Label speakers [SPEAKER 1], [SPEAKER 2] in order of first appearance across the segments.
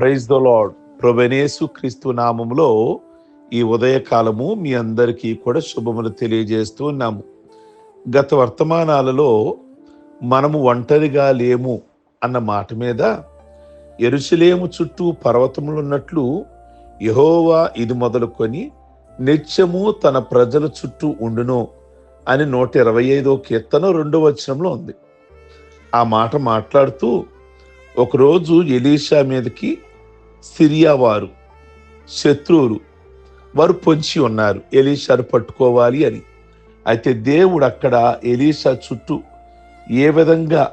[SPEAKER 1] Praise the lord. ప్రభువైన క్రీస్తు నామములో ఈ ఉదయకాలము మీ అందరికీ కూడా శుభములు తెలియజేస్తూ ఉన్నాము. గత వర్తమానాలలో మనము ఒంటరిగా లేము అన్న మాట మీద యెరూషలేము చుట్టూ పర్వతములు ఉన్నట్లు యెహోవా ఇది మొదలుకొని నిత్యము తన ప్రజల చుట్టూ ఉండును అని 125వ కీర్తన 2వ వచనంలో ఉంది. ఆ మాట మాట్లాడుతూ ఒకరోజు ఎలీషా మీదకి సిరియా వారు శత్రువులు వారు పొంచి ఉన్నారు, ఎలీషాను పట్టుకోవాలి అని. అయితే దేవుడు అక్కడ ఎలీషా చుట్టూ ఏ విధంగా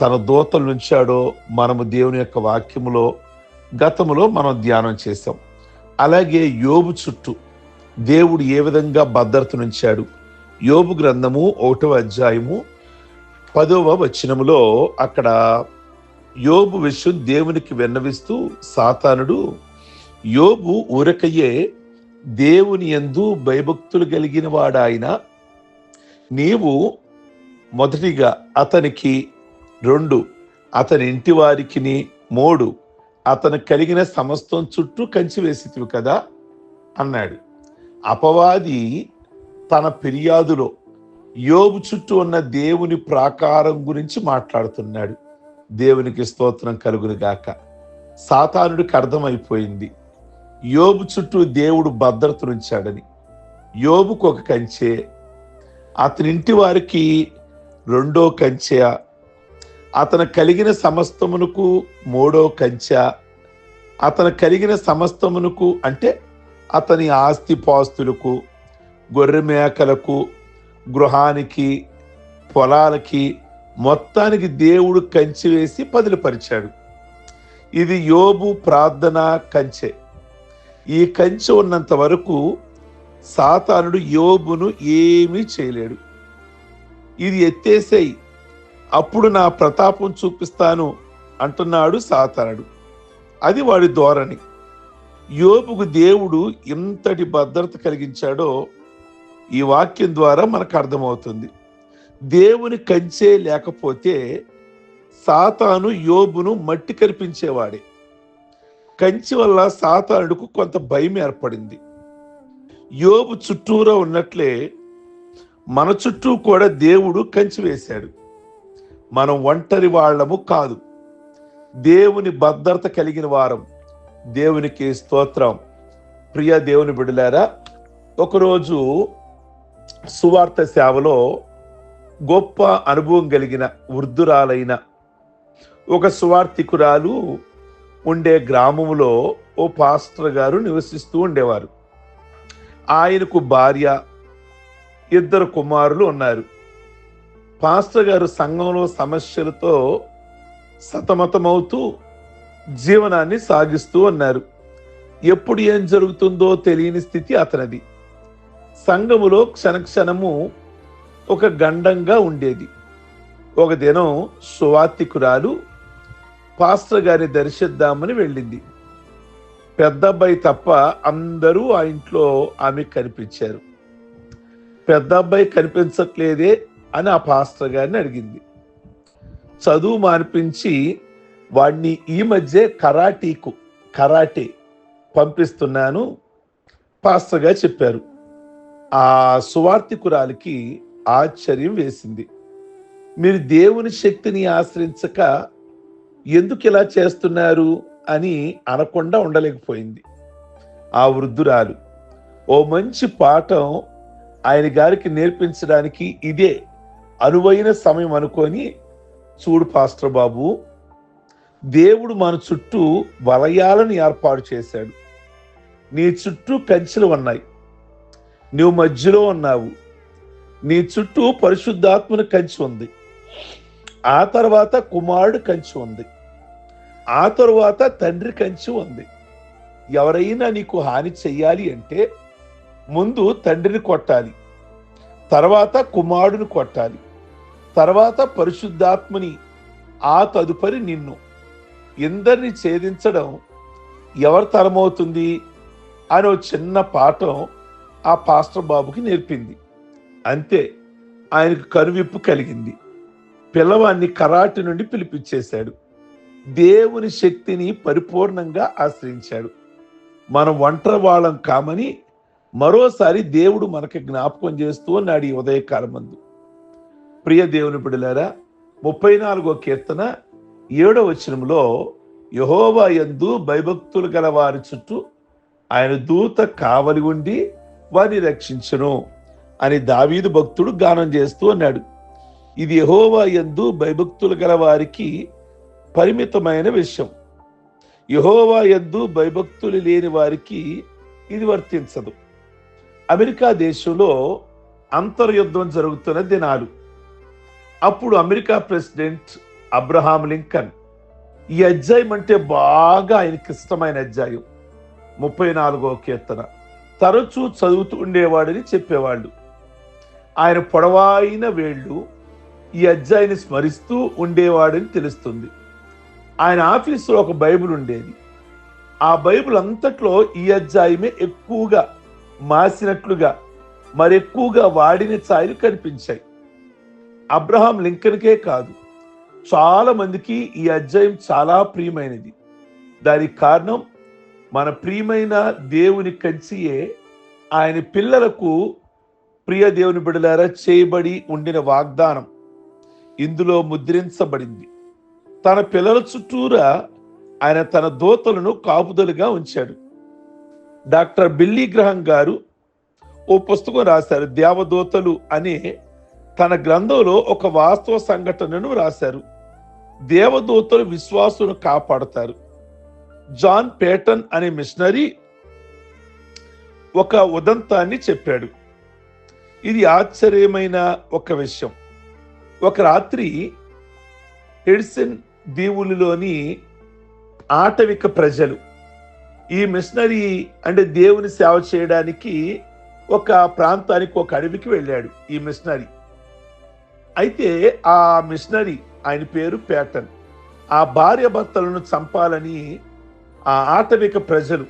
[SPEAKER 1] తన దూతలు ఉంచాడో మనము దేవుని యొక్క వాక్యములో గతములో మనం ధ్యానం చేసాం. అలాగే యోబు చుట్టూ దేవుడు ఏ విధంగా భద్రతనుంచాడు. యోబు గ్రంథము 1వ అధ్యాయము 10వ వచనములో అక్కడ యోబు విషయం దేవునికి విన్నవిస్తూ సాతానుడు యోబు ఊరకయ్యే దేవుని యందు భయభక్తులు కలిగిన వాడాయన, నీవు మొదటిగా అతనికి 2 అతని ఇంటి వారికి 3 అతను కలిగిన సమస్తం చుట్టూ కంచి వేసితివి కదా అన్నాడు. అపవాది తన ఫిర్యాదులో యోబు చుట్టూ ఉన్న దేవుని ప్రాకారం గురించి మాట్లాడుతున్నాడు. దేవునికి స్తోత్రం కలుగును గాక. సాతానుడికి అర్థమైపోయింది యోబు చుట్టూ దేవుడు భద్రతనుంచాడని. యోబుకు ఒక కంచె, అతని ఇంటి వారికి 2వ కంచె, అతను కలిగిన సమస్తమునకు 3వ కంచె, అతను కలిగిన సమస్తమునకు అంటే అతని ఆస్తి పాస్తులకు, గొర్రె మేకలకు, గృహానికి, పొలాలకి మొత్తానికి దేవుడు కంచె వేసి పదిలిపరిచాడు. ఇది యోబు ప్రార్థన కంచె. ఈ కంచె ఉన్నంత వరకు సాతానుడు యోబును ఏమీ చేయలేడు. ఇది ఎత్తేసేయి, అప్పుడు నా ప్రతాపం చూపిస్తాను అంటున్నాడు సాతానుడు. అది వాడి ధోరణి. యోబుకు దేవుడు ఎంతటి భద్రత కలిగించాడో ఈ వాక్యం ద్వారా మనకు అర్థమవుతుంది. దేవుని కంచె లేకపోతే సాతాను యోబును మట్టి కనిపించేవాడే. కంచె వల్ల సాతానుడికి కొంత భయం ఏర్పడింది. యోబు చుట్టూరా ఉన్నట్లే మన చుట్టూ కూడా దేవుడు కంచె వేశాడు. మనం ఒంటరి వాళ్ళము కాదు, దేవుని భద్రత కలిగిన వారం. దేవునికి స్తోత్రం. ప్రియ దేవుని బిడ్డలారా, ఒకరోజు సువార్త సేవలో గొప్ప అనుభవం కలిగిన వృద్ధురాలైన ఒక సువార్థికురాలు ఉండే గ్రామంలో ఓ పాస్టర్ గారు నివసిస్తూ ఉండేవారు. ఆయనకు భార్య, 2 కుమారులు ఉన్నారు. పాస్టర్ గారు సంఘంలో సమస్యలతో సతమతమవుతూ జీవనాన్ని సాగిస్తూ ఉన్నారు. ఎప్పుడు ఏం జరుగుతుందో తెలియని స్థితి అతనిది. సంఘములో క్షణక్షణము ఒక గండంగా ఉండేది. ఒక దినం సువార్థికురాలు పాస్టర్ గారిని దర్శిద్దామని వెళ్ళింది. పెద్ద అబ్బాయి తప్ప అందరూ ఆ ఇంట్లో ఆమె కనిపించారు. పెద్ద అబ్బాయి కనిపించట్లేదే అని ఆ పాస్టర్ గారిని అడిగింది. చదువు మానిపించి వాడిని ఈ మధ్య కరాటే పంపిస్తున్నాను పాస్టర్ గారు చెప్పారు. ఆ సువార్థికురాలికి ఆశ్చర్యం వేసింది. మీరు దేవుని శక్తిని ఆశ్రయించక ఎందుకు ఇలా చేస్తున్నారు అని అనకుండా ఉండలేకపోయింది. ఆ వృద్ధురాలు ఓ మంచి పాఠం ఆయన గారికి నేర్పించడానికి ఇదే అనువైన సమయం అనుకొని, చూడు పాస్టర్ బాబు, దేవుడు మన చుట్టూ వలయాలను ఏర్పాటు చేశాడు. నీ చుట్టూ కంచెలు ఉన్నాయి, నువ్వు మధ్యలో ఉన్నావు. నీ చుట్టూ పరిశుద్ధాత్మని కంచె ఉంది, ఆ తర్వాత కుమారుడు కంచె ఉంది, ఆ తరువాత తండ్రి కంచె ఉంది. ఎవరైనా నీకు హాని చెయ్యాలి అంటే ముందు తండ్రిని కొట్టాలి, తర్వాత కుమారుడిని కొట్టాలి, తర్వాత పరిశుద్ధాత్మని, ఆ తదుపరి నిన్ను. ఇందరిని ఛేదించడం ఎవరి తరమవుతుంది అని ఓ చిన్న పాఠం ఆ పాస్టర్ బాబుకి నేర్పింది. అంతే, ఆయనకు కనువిప్పు కలిగింది. పిల్లవాడిని కరాటి నుండి పిలిపించేశాడు. దేవుని శక్తిని పరిపూర్ణంగా ఆశ్రయించాడు. మనం ఒంటరి వాళ్ళం కామని మరోసారి దేవుడు మనకి జ్ఞాపకం చేస్తూ ఉన్నాడు ఈ ఉదయకాలం మందు. ప్రియ దేవుని బిడ్డలారా, 34వ కీర్తన 7వ వచనంలో యెహోవా యందు భయభక్తులు గల వారి చుట్టూ ఆయన దూత కావలి ఉండి వారిని రక్షించును అని దావీదు భక్తుడు గానం చేస్తూ అన్నాడు. ఇది యెహోవా యందు భయభక్తులు గల వారికి పరిమితమైన విషయం. యెహోవా యందు భయభక్తులు లేని వారికి ఇది వర్తించదు. అమెరికా దేశంలో అంతర్యుద్ధం జరుగుతున్న దినాలు. అప్పుడు అమెరికా ప్రెసిడెంట్ అబ్రహాం లింకన్ ఈ అధ్యాయం అంటే బాగా ఆయనకి ఇష్టమైన అధ్యాయం 34వ కీర్తన తరచూ చదువుతూ ఉండేవాడని చెప్పేవాళ్ళు. ఆయన పొడవాయిన వేళ్ళు ఈ అధ్యాయాన్ని స్మరిస్తూ ఉండేవాడని తెలుస్తుంది. ఆయన ఆఫీసులో ఒక బైబిల్ ఉండేది. ఆ బైబిల్ అంతట్లో ఈ అధ్యాయమే ఎక్కువగా మాసినట్లుగా మరెక్కువగా వాడిన ఛాయలు కనిపించాయి. అబ్రహాం లింకన్కే కాదు, చాలా మందికి ఈ అధ్యాయం చాలా ప్రియమైనది. దానికి కారణం మన ప్రియమైన దేవుని కంచియే ఆయన పిల్లలకు, ప్రియ దేవుని బిడ్డలారా, చేయబడి ఉండిన వాగ్దానం ఇందులో ముద్రించబడింది. తన పిల్లల చుట్టూరా ఆయన తన దూతలను కాపుదలుగా ఉంచాడు. డాక్టర్ బిల్లీ గ్రహం గారు ఓ పుస్తకం రాశారు, దేవదూతలు అనే తన గ్రంథంలో ఒక వాస్తవ సంఘటనను రాశారు. దేవదూతలు విశ్వాసును కాపాడతారు. జాన్ పేటన్ అనే మిషనరీ ఒక ఉదంతాన్ని చెప్పాడు. ఇది ఆశ్చర్యమైన ఒక విషయం. ఒక రాత్రి హెడ్సన్ దీవులలోని ఆటవిక ప్రజలు ఈ మిషనరీ అంటే దేవుని సేవ చేయడానికి ఒక ప్రాంతానికి, ఒక అడవికి వెళ్ళాడు ఈ మిషనరీ. అయితే ఆ మిషనరీ, ఆయన పేరు పేటన్, ఆ భార్య భర్తలను చంపాలని ఆ ఆటవిక ప్రజలు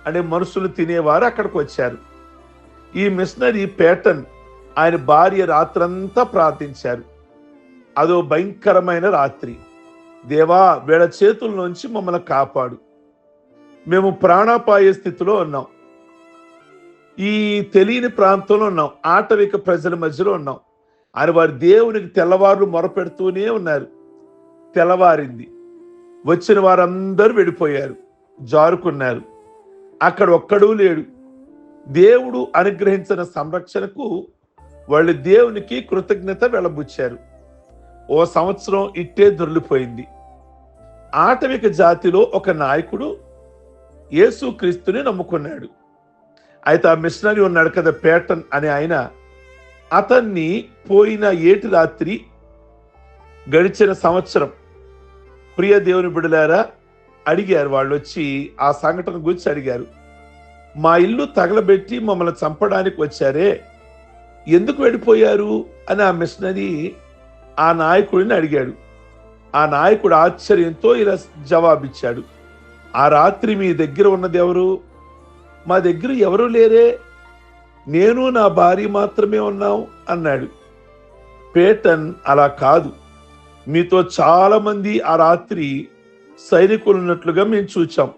[SPEAKER 1] అంటే మనుషులు తినేవారు అక్కడికి వచ్చారు. ఈ మిషనరీ పేటన్ ఆయన భార్య రాత్రంతా ప్రార్థించారు. అదో భయంకరమైన రాత్రి. దేవా, వీళ్ళ చేతుల నుంచి మమ్మల్ని కాపాడు, మేము ప్రాణాపాయ స్థితిలో ఉన్నాం, ఈ తెలియని ప్రాంతంలో ఉన్నాం, ఆటవిక ప్రజల మధ్యలో ఉన్నాం అని వారి దేవునికి తెల్లవారులు మొరపెడుతూనే ఉన్నారు. తెల్లవారింది. వచ్చిన వారందరూ వెళ్ళిపోయారు, జారుకున్నారు. అక్కడ ఒక్కడూ లేడు. దేవుడు అనుగ్రహించిన సంరక్షణకు వాళ్ళు దేవునికి కృతజ్ఞత వెళ్లబుచ్చారు. ఓ సంవత్సరం ఇట్టే దొర్లిపోయింది. ఆటవిక జాతిలో ఒక నాయకుడు యేసుక్రీస్తుని నమ్ముకున్నాడు. అయితే ఆ మిషనరీ ఉన్నాడు కదా, పేటన్ అనే ఆయన, అతన్ని పోయిన ఏటి రాత్రి గడిచిన సంవత్సరం ప్రియ దేవుని బిడ్డలారా అడిగారు. వాళ్ళు వచ్చి ఆ సంఘటన గురించి అడిగారు. మా ఇల్లు తగలబెట్టి మమ్మల్ని చంపడానికి వచ్చారే, ఎందుకు వెళ్ళిపోయారు అని ఆ మిషనరీ ఆ నాయకుడిని అడిగాడు. ఆ నాయకుడు ఆశ్చర్యంతో ఇలా జవాబిచ్చాడు, ఆ రాత్రి మీ దగ్గర ఉన్నది ఎవరు? మా దగ్గర ఎవరు లేరే, నేను నా భార్య మాత్రమే ఉన్నాం అన్నాడు. పేటన్, అలా కాదు, మీతో చాలా మంది ఆ రాత్రి సైనికులు ఉన్నట్లుగా మేము చూచాం.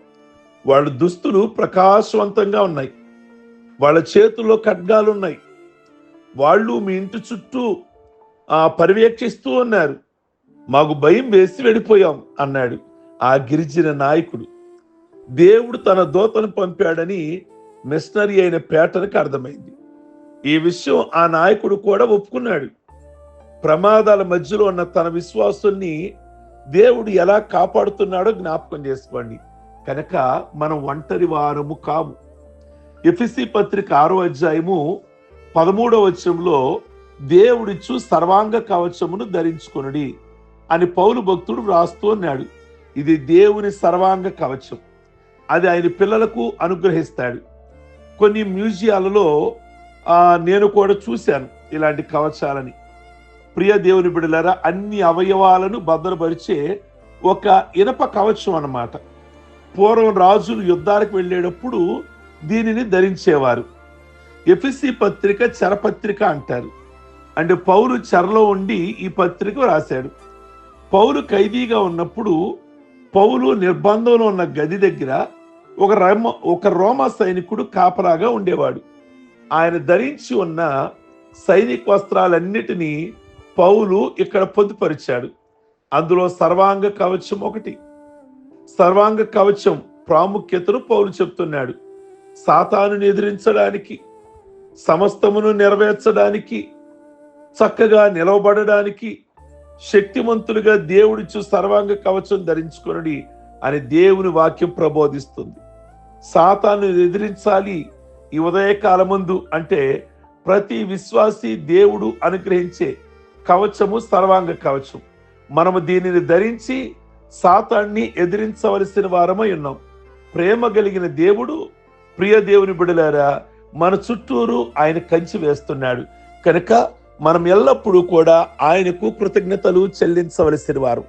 [SPEAKER 1] వాళ్ళ దుస్తులు ప్రకాశవంతంగా ఉన్నాయి, వాళ్ళ చేతుల్లో ఖడ్గాలు ఉన్నాయి, వాళ్ళు మీ ఇంటి చుట్టూ పర్యవేక్షిస్తూ ఉన్నారు. మాకు భయం వేసి వెళ్ళిపోయాం అన్నాడు ఆ గిరిజన నాయకుడు. దేవుడు తన దూతను పంపాడని మిషనరీ అయిన పేటన్కి అర్థమైంది. ఈ విషయం ఆ నాయకుడు కూడా ఒప్పుకున్నాడు. ప్రమాదాల మధ్యలో ఉన్న తన విశ్వాసుల్ని దేవుడు ఎలా కాపాడుతున్నాడో జ్ఞాపకం చేసుకోండి. కనుక మనం ఒంటరి వారము కాము. ఎఫెసీ పత్రిక 6వ అధ్యాయము 13వ వచనంలో దేవుడిచ్చు సర్వాంగ కవచమును ధరించుకొనుడి అని పౌలు భక్తుడు వ్రాస్తూ ఉన్నాడు. ఇది దేవుని సర్వాంగ కవచం. అది ఆయన పిల్లలకు అనుగ్రహిస్తాడు. కొన్ని మ్యూజియాలలో నేను కూడా చూశాను ఇలాంటి కవచాలని. ప్రియ దేవుని బిడ్డలారా, అన్ని అవయవాలను భద్రపరిచే ఒక ఇనప కవచం అన్నమాట. పూర్వం రాజులు యుద్ధాలకు వెళ్ళేటప్పుడు దీనిని ధరించేవారు. ఎఫెసీ పత్రిక చెరపత్రిక అంటారు. అంటే పౌలు చెరలో ఉండి ఈ పత్రిక రాశాడు. పౌలు ఖైదీగా ఉన్నప్పుడు పౌలు నిర్బంధంలో ఉన్న గది దగ్గర ఒక రోమా సైనికుడు కాపలాగా ఉండేవాడు. ఆయన ధరించి ఉన్న సైనిక వస్త్రాలన్నిటినీ పౌలు ఇక్కడ పొందుపరిచాడు. అందులో సర్వాంగ కవచం ఒకటి. సర్వాంగ కవచం ప్రాముఖ్యతను పౌలు చెప్తున్నాడు. సాతానుని ఎదిరించడానికి, సమస్తమును నెరవేర్చడానికి, చక్కగా నిలవబడడానికి, శక్తిమంతులుగా దేవుడిచ్చు సర్వాంగ కవచం ధరించుకొనుడి అని దేవుని వాక్యం ప్రబోధిస్తుంది. సాతాను ఎదిరించాలి ఈ ఉదయకాలమందు అంటే ప్రతి విశ్వాసి దేవుడు అనుగ్రహించే కవచము సర్వాంగ కవచం. మనము దీనిని ధరించి సాతాన్ని ఎదిరించవలసిన వారమై ఉన్నాం. ప్రేమ కలిగిన దేవుడు, ప్రియ దేవుని బిడ్డలారా, మన చుట్టూరు ఆయన కంచి వేస్తున్నాడు కనుక మనం ఎల్లప్పుడూ కూడా ఆయనకు కృతజ్ఞతలు చెల్లించవలసిన వారు.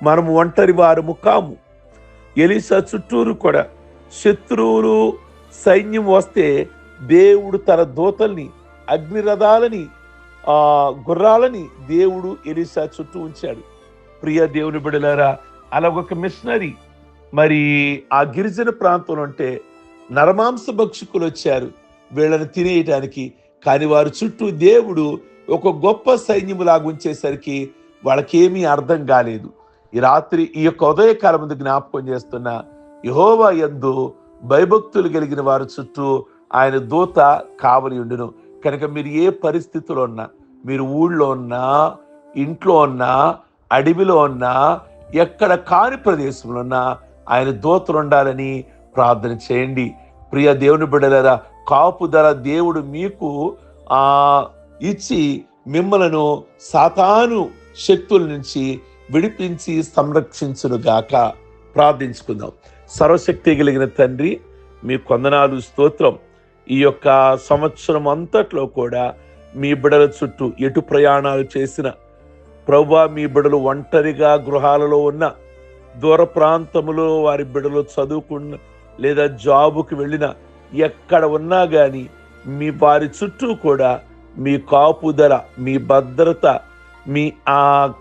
[SPEAKER 1] మనము ఒంటరి వారము కాము. ఎలీషా చుట్టూరు కూడా శత్రువులు సైన్యం వస్తే దేవుడు తన దూతల్ని, అగ్నిరథాలని, గుర్రాలని దేవుడు ఎలీషా చుట్టూ ఉంచాడు. ప్రియ దేవుని బిడ్డలారా, అలాగొక మిషనరీ మరి ఆ గిరిజన ప్రాంతంలో ఉంటే నరమాంస భక్షకులు వచ్చారు వీళ్ళని తినేయటానికి. కానీ వారి చుట్టూ దేవుడు ఒక గొప్ప సైన్యములాగా ఉంచేసరికి వాళ్ళకేమీ అర్థం కాలేదు. ఈ రాత్రి ఈ యొక్క ఉదయకాలం ముందు జ్ఞాపకం చేస్తున్న యెహోవా యందు భయభక్తులు కలిగిన వారి చుట్టూ ఆయన దూత కావలి ఉండును. కనుక మీరు ఏ పరిస్థితిలో ఉన్నా, మీరు ఊళ్ళో ఉన్నా, ఇంట్లో ఉన్నా, అడవిలో ఉన్నా, ఎక్కడ కాని ప్రదేశంలో ఉన్నా ఆయన దూతలు ఉండాలని ప్రార్థన చేయండి. ప్రియ దేవుని బిడ్డలారా, కాపుదల దేవుడు మీకు ఇచ్చి మిమ్మలను సాతాను శక్తుల నుంచి విడిపించి సంరక్షించునుగాక. ప్రార్థించుకుందాం. సర్వశక్తి కలిగిన తండ్రి, మీ కొందనాలు, స్తోత్రం. ఈ యొక్క సంవత్సరం అంతట్లో కూడా మీ బిడ్డల చుట్టూ ఎటు ప్రయాణాలు చేసిన ప్రభువా, మీ బిడ్డలు ఒంటరిగా గృహాలలో ఉన్న, దూర ప్రాంతములో వారి బిడ్డలు చదువుకున్న లేదా జాబుకి వెళ్ళిన, ఎక్కడ ఉన్నా కానీ మీ వారి చుట్టూ కూడా మీ కాపుదల, మీ భద్రత, మీ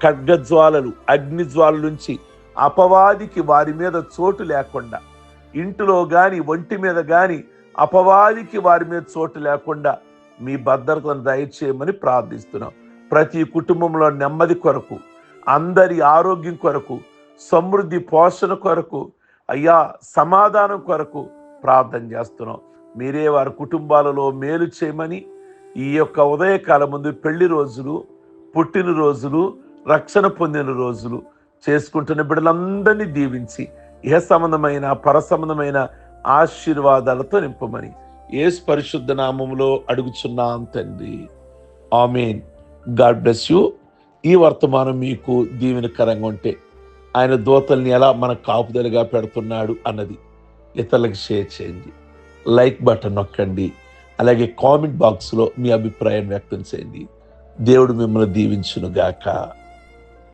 [SPEAKER 1] ఖడ్గజ్వాలలు, అగ్ని జ్వాలల నుంచి అపవాదికి వారి మీద చోటు లేకుండా, ఇంటిలో గాని ఒంటి మీద గాని అపవాదికి వారి మీద చోటు లేకుండా మీ భద్రతను దయచేయమని ప్రార్థిస్తున్నాం. ప్రతి కుటుంబంలో నెమ్మది కొరకు, అందరి ఆరోగ్యం కొరకు, సమృద్ధి పోషణ కొరకు, అయ్యా సమాధానం కొరకు ప్రార్థన చేస్తున్నాం. మీరే వారి కుటుంబాలలో మేలు చేయమని ఈ యొక్క ఉదయకాలం ముందు పెళ్లి రోజులు, పుట్టినరోజులు, రక్షణ పొందిన రోజులు చేసుకుంటున్న బిడ్డలందరినీ దీవించి ఇహ సంబంధమైన పర సంబంధమైన ఆశీర్వాదాలతో నింపమని యేసు పరిశుద్ధ నామములో అడుగుచున్నాం తండ్రి. ఆమేన్. God bless you. ఈ వర్తమానం మీకు దీవెనకరంగా ఉంటే ఆయన దూతల్ని ఎలా మన కాపుదలుగా పెడుతున్నాడు అన్నది ఇతరులకు షేర్ చేయండి. లైక్ బటన్ నొక్కండి. అలాగే కామెంట్ బాక్స్లో మీ అభిప్రాయం వ్యక్తం చేయండి. దేవుడు మిమ్మల్ని దీవించును గాక.